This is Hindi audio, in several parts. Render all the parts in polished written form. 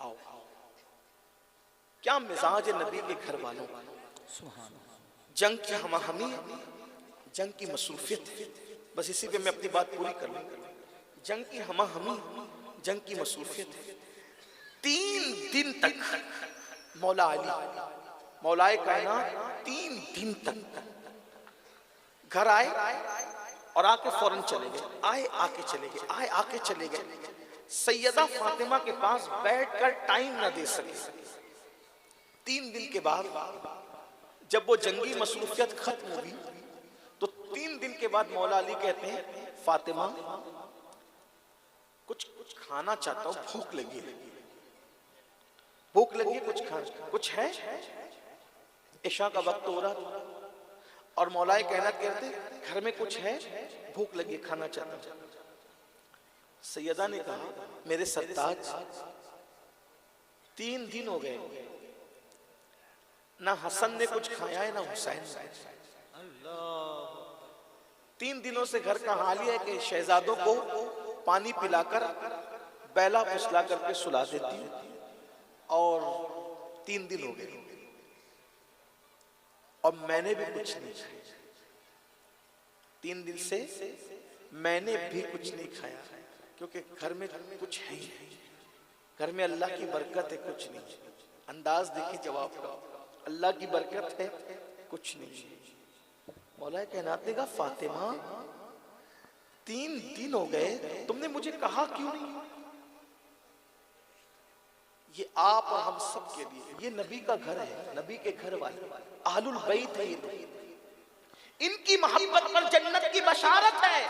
आओ। क्या मिजाज है नबी के घर वालों का। जंग की हमाहमी, जंग की मसरूफियत है। बस इसी पे मैं अपनी बात पूरी कर लूं। जंग की हमाहमी, जंग की मसरूफियत है। 3 दिन तक मौला अली, मौलाए कायनात 3 दिन तक घर आए और आके फौरन चले गए, आए आके चले गए, आए आके चले गए। सैयदा फातिमा के पास बैठकर टाइम ना दे सके। 3 दिन के बाद जब वो जंगी मसरूफियत खत्म हुई तो 3 दिन के बाद मौला अली कहते हैं, फातिमा कुछ खाना चाहता हूं, भूख लगी है, भूख लगी, कुछ खाना, कुछ है। इशा का वक्त हो रहा था और मौलाए कायनात कहते घर में कुछ है, भूख लगी, खाना चाहता हूं। सैयदा ने कहा, मेरे सरताज 3 दिन हो गए, ना हसन ने कुछ खाया है ना हुसैन ने। 3 दिनों से घर का हाल ही है कि शहजादों को पानी पिलाकर बैला फुसला करके सुला देती हूं और 3 दिन हो गए और मैंने भी कुछ नहीं खाया। 3 दिन से मैंने भी कुछ नहीं खाया क्योंकि घर में कुछ है ही नहीं, घर में अल्लाह की बरकत है, कुछ नहीं। अंदाज देखिए जवाब का, अल्लाह की बरकत है, कुछ नहीं। मौलाए कायनात ने कहा, फातिमा 3 दिन हो गए, तुमने मुझे कहा क्यों नहीं? ये आप और हम सब के लिए, ये नबी का घर है, नबी के घर वाले अहलुल बैत है, ये इनकी मोहब्बत पर जन्नत की बशारत है,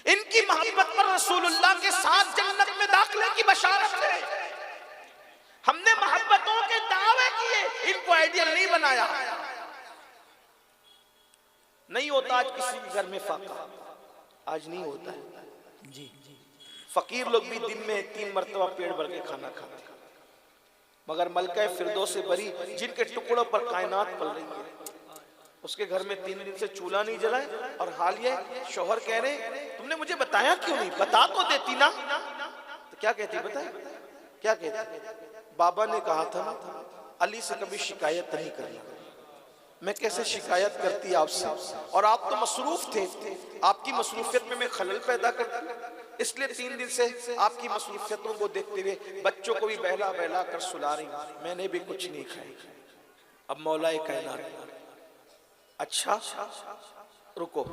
इनकी मोहब्बत पर रसूलुल्लाह के साथ जन्नत में दाखिले की बशारत है। हमने मोहब्बतों के दावे किए, इनको आइडियल नहीं बनाया। नहीं होता आज किसी के घर में फाका, आज नहीं होता है जी। फकीर लोग भी दिन में 3 मरतबा पेट भर के खाना खाते, मगर मलका फिरदौस से बरी जिनके टुकड़ों पर कायनात पल रही है, उसके घर में 3 दिन से चूल्हा नहीं जलाए। और हाल ये शौहर कह रहे, तुमने मुझे बताया क्यों नहीं? बता तो देती ना। तो क्या कहती, बताए क्या कहती? बाबा ने कहा था ना, अली से कभी शिकायत नहीं करना। मैं कैसे शिकायत करती आपसे, और आप तो मसरूफ थे, आपकी मसरूफियत में मैं खलल पैदा करती, इसलिए 3 दिन से आपकी मसरूफियतों को देखते हुए बच्चों को भी बहला बहला कर सुला रही, मैंने भी कुछ नहीं खाया। अब मौलाए कायनात, अच्छा रुको,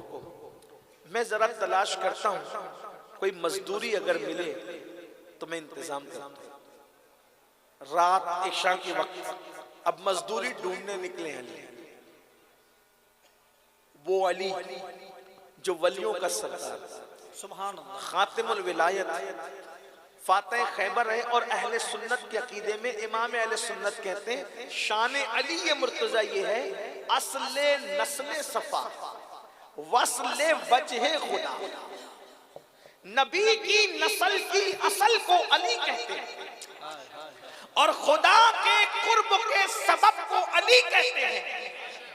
मैं जरा तलाश करता हूं, कोई मजदूरी अगर मिले तो मैं इंतजाम करता हूं। रात इशा के वक्त अब मजदूरी ढूंढने निकले हैं। वो अली जो वलियों का सरदार, सुभान अल्लाह, खातिमुल विलायत, फातिह खैबर है। और अहले सुन्नत के अकीदे में इमाम अहले सुन्नत कहते हैं, शान अली ये मुर्तजा ये है, असले नस्ले सफा वस्ले वजहे खुदा। नबी की नस्ल की असल को अली कहते हैं और खुदा के कुर्ब के सबब को अली कहते हैं।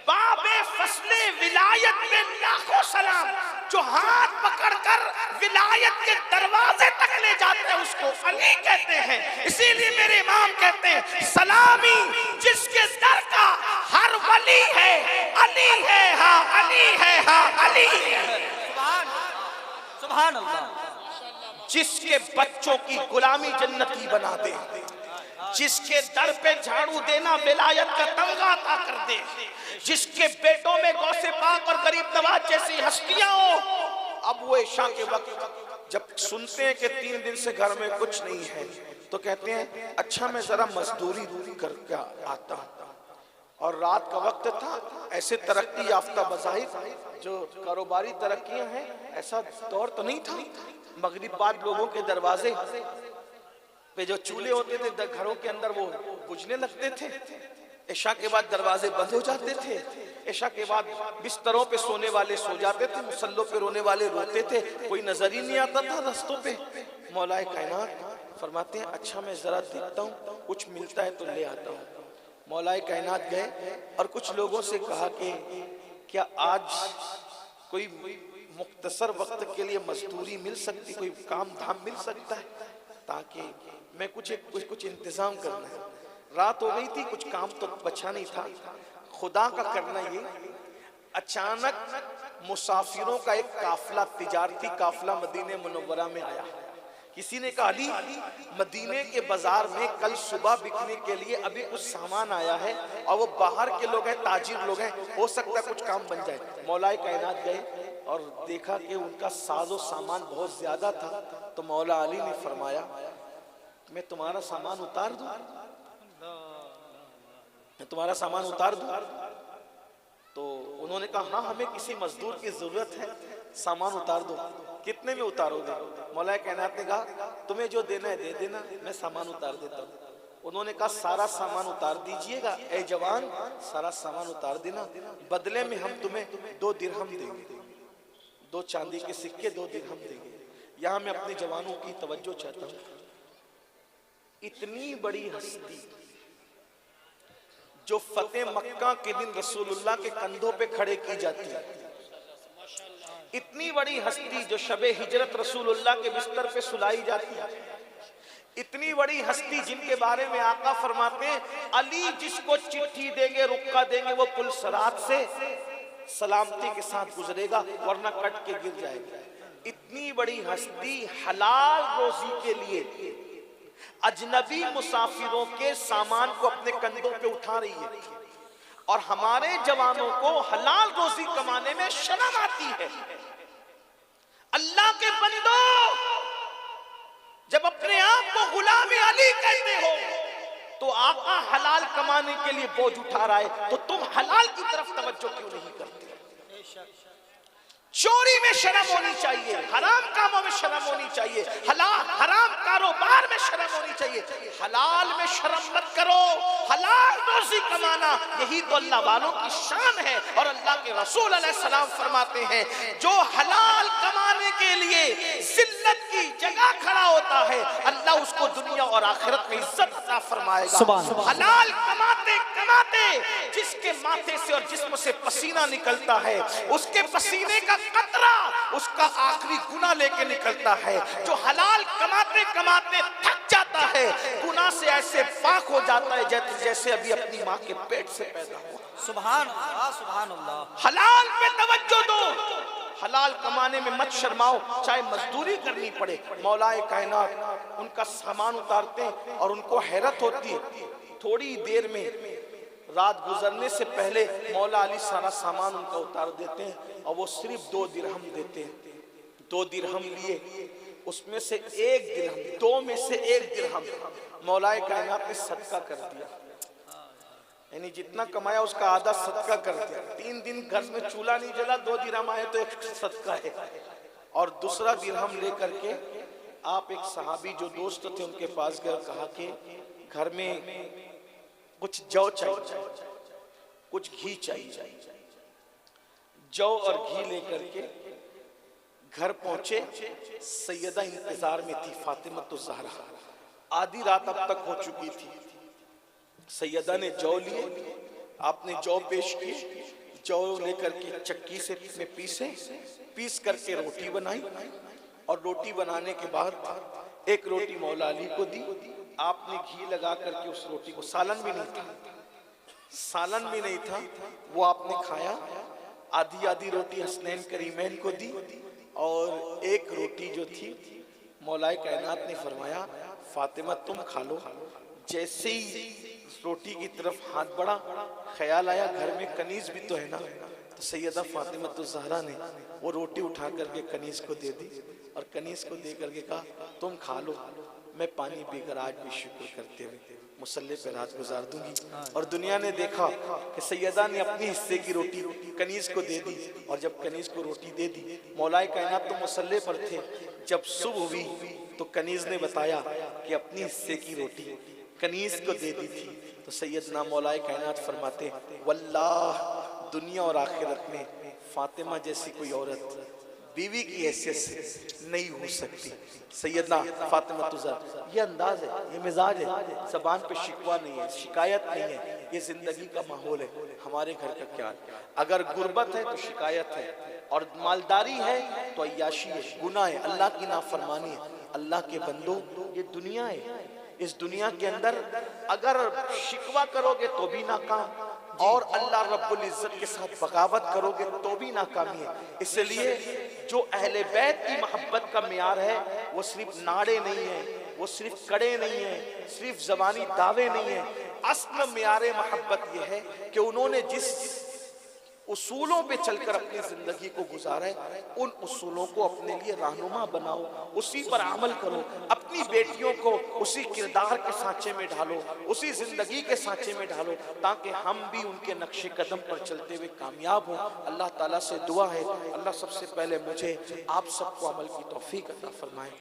बाबे फसले विलायत में लाखों सलाम, जो हाथ पकड़कर विलायत के दरवाजे तक ले जाते हैं उसको अली कहते हैं। इसीलिए मेरे इमाम कहते हैं, सलामी जिसके दर का हर वली है, अली है, हाँ अली है, हाँ अली है। सुभान अल्लाह। जिसके बच्चों की गुलामी जन्नती बना दे, जिसके दर पे झाड़ू देना विलायत का तमगा अता कर दे, जिसके बेटों में गौसे पाक और गरीब नवाज जैसी हस्तियां हो। अब वो इशा के वक्त जब सुनते हैं कि 3 दिन से घर में कुछ नहीं है, तो कहते हैं अच्छा मैं जरा मजदूरी करके आता हूं। और रात का वक्त था, ऐसे तरक्की याफ्ता बज़ाहिर जो कारोबारी तरक्कियां हैं, ऐसा दौर तो नहीं था। मगरिब बाद लोगों के दरवाजे पे जो चूल्हे होते थे घरों के अंदर, वो बुझने लगते थे। इशा के बाद दरवाजे बंद हो जाते थे। इशा के बाद बिस्तरों पे सोने वाले सो जाते थे, मुसल्लों पे रोने वाले रोते थे, कोई नजर ही नहीं आता था रास्तों पे। मौलाए कायनात फरमाते हैं अच्छा मैं जरा देखता हूँ, कुछ मिलता है तो ले आता हूँ। मौलाए कायनात गए और कुछ लोगों से कहा कि क्या आज कोई मुख्तसर वक्त के लिए मजदूरी मिल सकती, कोई काम धाम मिल सकता है? ताकि मैं कुछ इंतजाम करना है। रात हो गई थी, कुछ काम तो बचा नहीं था। खुदा का करना ये, अचानक मुसाफिरों का एक काफिला, तिजारती काफिला मदीने मुनव्वरा में आया। किसी ने कहा अली, मदीने के बाजार में कल सुबह बिकने के लिए अभी कुछ सामान आया है और वो बाहर के लोग हैं, ताजिर लोग हैं, हो सकता है कुछ काम बन जाए। मौलाए कायनात गए और देखा कि उनका साजो सामान बहुत ज्यादा था। तो मौला अली ने फरमाया, मैं तुम्हारा सामान उतार दूं, मैं तुम्हारा सामान उतार दूं? तो उन्होंने कहा हाँ, हमें किसी मजदूर की जरूरत है, सामान उतार दो। कितने में उतारोगे? मौला कायनात ने कहा तुम्हें जो देना है दे देना, मैं सामान उतार देता हूँ। उन्होंने कहा सारा सामान उतार दीजिएगा, ए जवान सारा सामान उतार देना, बदले में हम तुम्हें 2 दिरहम देंगे, 2 चांदी के सिक्के 2 दिरहम देंगे। यहाँ मैं अपने जवानों की तवज्जो चाहता हूँ। इतनी बड़ी हस्ती जो फतेह मक्का के दिन रसूलुल्लाह के कंधों पे खड़े की जाती है, इतनी बड़ी हस्ती जो शबे हिजरत रसूलुल्लाह के बिस्तर पे सुलाई जाती है, इतनी बड़ी हस्ती जिनके बारे में आका फरमाते हैं अली जिसको चिट्ठी देंगे, रुक्का देंगे, वो पुल सरात से सलामती के साथ गुजरेगा, वरना कट के गिर जाएगा। इतनी बड़ी हस्ती हलाल रोजी के लिए अजनबी मुसाफिरों के सामान को अपने कंधों पे उठा रही है, और हमारे जवानों को हलाल रोजी कमाने में शर्म आती है। अल्लाह के बंदो, जब अपने आप को गुलाम अली कहते हो तो आका हलाल कमाने के लिए बोझ उठा रहा है, तो तुम हलाल की तरफ तवज्जो क्यों नहीं करते? चोरी में शर्म होनी चाहिए, हराम कामों में शर्म होनी चाहिए, हराम कारोबार में शर्म होनी चाहिए। हलाल में शर्म मत करो, हलाल रोजी कमाना यही तो अल्लाह वालों की शान है। और अल्लाह के रसूल अलैहिस्सलाम फरमाते हैं जो हलाल कमाने के लिए जिल्लत की जगह खड़ा होता है, अल्लाह उसको दुनिया और आखिरत में इज्जत अता फरमाएगा। हलाल कमाते कमाते जिसके माथे से और जिस्म से पसीना निकलता है, उसके पसीने का कतरा उसका आखिरी गुनाह लेके निकलता है। जो हलाल कमाते कमाते थक जाता है, गुनाह से ऐसे पाक हो जाता है जैसे अभी अपनी माँ के पेट से पैदा हुआ। सुभान अल्लाह, सुभान अल्लाह। हलाल पे तवज्जो दो, हलाल कमाने में मत शर्माओ, चाहे मजदूरी करनी पड़े। मौलाए कायनात उनका सामान उतारते हैं और उनको हैरत होती है, थोड़ी देर में रात गुजरने से पहले मौला अली सारा सामान उनका उतार देते हैं और वो सिर्फ 2 दिरहम देते हैं। 2 दिरहम लिए, उसमें से 1 दिरहम, 2 में से 1 दिरहम मौलाए कायनात ने सदका कर दिया, यानी जितना कमाया उसका आधा सदका कर दिया। 3 दिन घर में चूल्हा नहीं जला, 2 दिरहम आए तो 1 सदका है। और दूसरा दिरहम लेकर के आप एक सहाबी जो दोस्त थे उनके पास गए, कहा कि घर में कुछ जौ चाहिए, कुछ घी चाहिए। जौ और घी लेकर के घर पहुंचे। सैयदा इंतजार में थी, फातिमा तो ज़हरा, आधी रात अब तक हो चुकी थी। सैयदा ने जौ लिए, आपने जौ पेश की, जौ लेकर के चक्की से पीस करके रोटी बनाई, और रोटी बनाने के बाद एक रोटी मौला अली को दी। आपने घी लगा करके उस रोटी को, सालन भी नहीं था, वो आपने खाया। आधी आधी रोटी हसनैन करीमैन को दी, और एक रोटी जो थी मौलाए कायनात ने फरमाया फातिमा तुम खा लो। जैसे ही रोटी की तरफ हाथ बढ़ा, ख्याल आया घर में कनीज भी तो है ना, तो सैयदा फातिमा तो ज़हरा ने वो रोटी उठा करके कनीज को दे दी, और कनीज को दे करके कहा तुम खा लो, मैं पानी पीकर आज भी शुक्र करते हुए मुसल्ले पे रात गुजार दूंगी। और दुनिया ने देखा कि सैयदा ने अपनी हिस्से की रोटी कनीज को दे दी, और जब कनीज को रोटी दे दी, मौलाए कायनात तो मुसल्ले पर थे। जब सुबह हुई तो कनीज ने बताया कि अपनी हिस्से की रोटी कनीज को दे दी थी। तो सैयदना मौलाए कायनात फरमाते वल्लाह दुनिया और आखिरत में फातिमा जैसी कोई औरत बीवी की हैसियत से नहीं हो सकती। सैयदना फातिमा तुज़हरा, ये अंदाज है, ये मिजाज है, ज़बान पे शिकवा नहीं है, शिकायत नहीं है, ये जिंदगी का माहौल है। हमारे घर का क्या है, अगर गुर्बत है तो शिकायत है, और मालदारी है तो अय्याशी है, गुनाह है, अल्लाह की नाफरमानी है। अल्लाह के बंदो, ये दुनिया है, इस दुनिया के अंदर अगर शिकवा करोगे तो भी नाकाम, और अल्लाह रब्बुल इज्जत के साथ बगावत करोगे तो भी नाकामी है। इसलिए जो अहले बैत की मोहब्बत का मियार है वो सिर्फ नारे नहीं है, वो सिर्फ कड़े नहीं है, सिर्फ जबानी दावे नहीं है। असल मियारे मोहब्बत ये है कि उन्होंने जिस उसूलों पे चलकर अपनी जिंदगी को गुजारा है, उन उसूलों को अपने लिए रहनुमा बनाओ, उसी पर अमल करो, अपनी बेटियों को उसी किरदार के सांचे में ढालो, उसी जिंदगी के सांचे में ढालो, ताकि हम भी उनके नक्शे कदम पर चलते हुए कामयाब हो। अल्लाह ताला से दुआ है, अल्लाह सबसे पहले मुझे आप सबको अमल की तौफीक अता फरमाए।